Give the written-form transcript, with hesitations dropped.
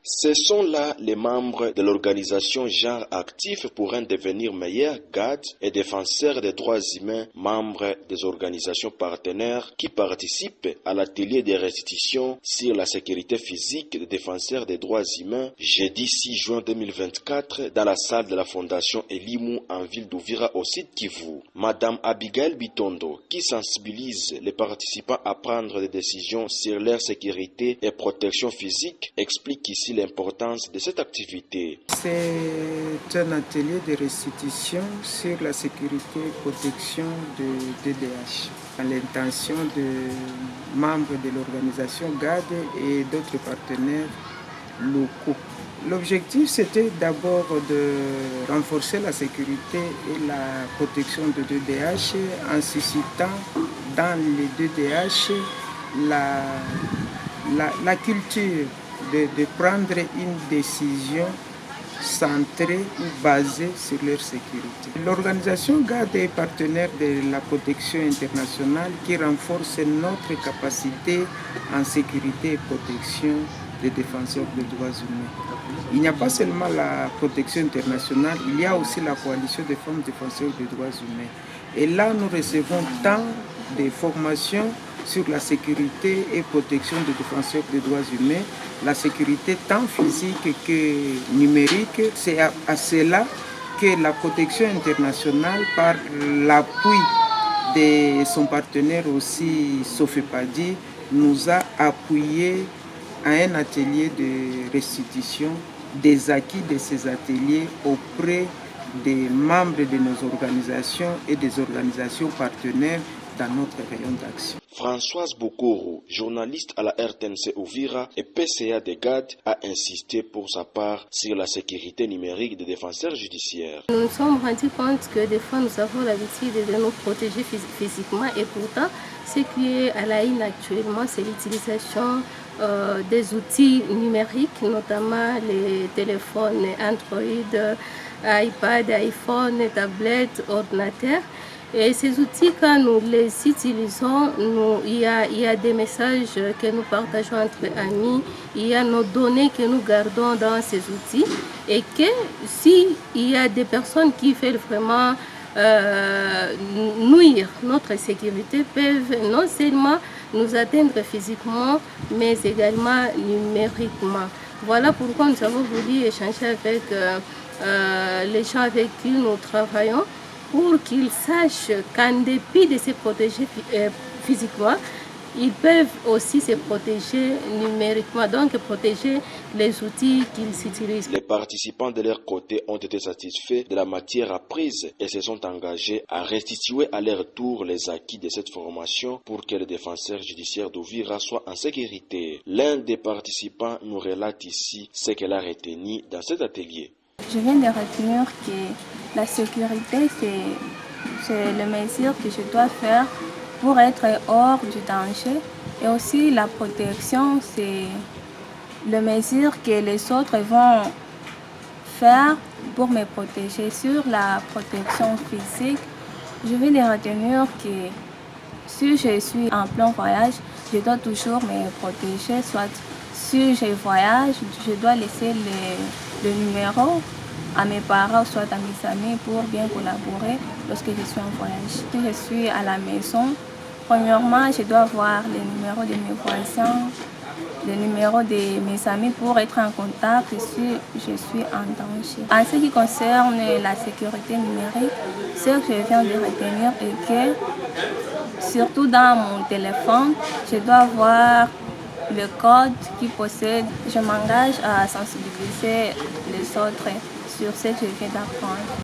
Ce sont là les membres de l'organisation Genre Actif pour un devenir meilleur, GAD, et défenseurs des droits humains, membres des organisations partenaires qui participent à l'atelier de restitution sur la sécurité physique des défenseurs des droits humains, jeudi 6 juin 2024, dans la salle de la Fondation Elimou en ville d'Uvira au site Kivu. Madame Abigail Bitondo, qui sensibilise les participants à prendre des décisions sur leur sécurité et protection physique, explique ici l'importance de cette activité. C'est un atelier de restitution sur la sécurité et protection de DDH. L'intention de membres de l'organisation GAD et d'autres partenaires locaux. L'objectif, c'était d'abord de renforcer la sécurité et la protection de DDH en suscitant dans les DDH la culture de prendre une décision centrée ou basée sur leur sécurité. L'organisation GAD est partenaire de la protection internationale qui renforce notre capacité en sécurité et protection des défenseurs des droits humains. Il n'y a pas seulement la protection internationale, il y a aussi la coalition des femmes défenseurs des droits humains. Et là, nous recevons tant de formations sur la sécurité et protection des défenseurs des droits humains, la sécurité tant physique que numérique. C'est à cela que la protection internationale, par l'appui de son partenaire aussi, Sofepadi, nous a appuyé à un atelier de restitution des acquis de ces ateliers auprès des membres de nos organisations et des organisations partenaires dans notre rayon d'action. Françoise Bokoro, journaliste à la RTNC Uvira et PCA de GAD, a insisté pour sa part sur la sécurité numérique des défenseurs judiciaires. Nous nous sommes rendus compte que des fois nous avons l'habitude de nous protéger physiquement et pourtant ce qui est à la haine actuellement, c'est l'utilisation des outils numériques, notamment les téléphones Android, iPad, iPhone, tablettes, ordinateurs. Et ces outils, quand nous les utilisons, il y a des messages que nous partageons entre amis, il y a nos données que nous gardons dans ces outils et que s'il y a des personnes qui veulent vraiment nuire notre sécurité, peuvent non seulement nous atteindre physiquement, mais également numériquement. Voilà pourquoi nous avons voulu échanger avec les gens avec qui nous travaillons, pour qu'ils sachent qu'en dépit de se protéger physiquement, ils peuvent aussi se protéger numériquement, donc protéger les outils qu'ils utilisent. Les participants de leur côté ont été satisfaits de la matière apprise et se sont engagés à restituer à leur tour les acquis de cette formation pour que les défenseurs judiciaires d'Uvira soient en sécurité. L'un des participants nous relate ici ce qu'elle a retenu dans cet atelier. Je viens de retenir que la sécurité, c'est le mesure que je dois faire pour être hors du danger. Et aussi la protection, c'est le mesure que les autres vont faire pour me protéger. Sur la protection physique, je viens de retenir que si je suis en plein voyage, je dois toujours me protéger, soit si je voyage, je dois laisser le numéro à mes parents, soit à mes amis pour bien collaborer lorsque je suis en voyage. Si je suis à la maison, premièrement, je dois voir les numéros de mes voisins, les numéros de mes amis pour être en contact si je suis en danger. En ce qui concerne la sécurité numérique, ce que je viens de retenir est que, surtout dans mon téléphone, je dois voir le code qui possède. Je m'engage à sensibiliser les autres sur ce que je viens d'apprendre.